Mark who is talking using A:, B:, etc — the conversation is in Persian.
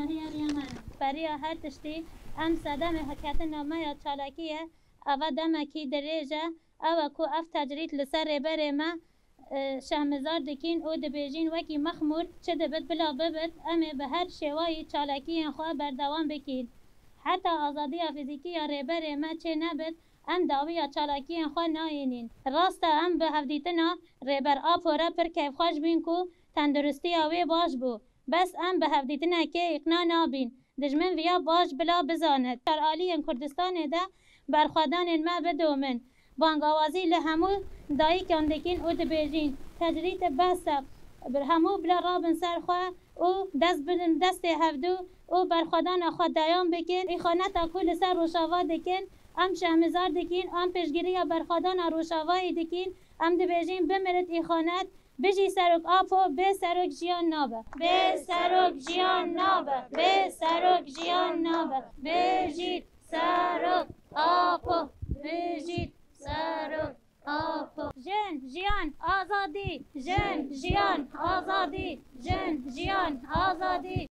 A: آنهی اریانه بریا هر تشتی ام سدم حکایت نامه یا چالاکیه اوا دمکی دریجه اوا کو اف تجرید لسر ریبر ما شهمزار دکین او دبیجین وکی مخمور چه دبت بلا ببت امه به هر شوایی چالاکی خواه بردوام بکید حتی آزادی فیزیکی یا ریبر ما چه نبت ام داوی یا چالاکی خواه ناینین راستا ام به هفدیتنا ریبر آپورا پر کیف خوش بین کو تندرستی آوی باش بو بس ام به هفدیتنا که اقنا نابین دجمن ویا باش بلا بزاند در آلی کردستان ده برخوادان ما بدومن بانگاوازی لهمو دایی کندکین او دبیجین تجریت بسا بر همو بلا رابن سرخوا او دست بدن دست هفدو او برخوادان خود دایان بکن ای خانتا کل سر روشاوا دکن ام شهمزار دکین ام پشگیری برخوادان روشاوایی دکین ام دبیجین بمرد ای خانت بجی سرک آپو به سرک جیان نابه به سرک جیان نابه به سرک جیان نابه بجید سرک آپو بجید سرک آپو جن جیان آزادی جن جیان آزادی جن جیان آزادی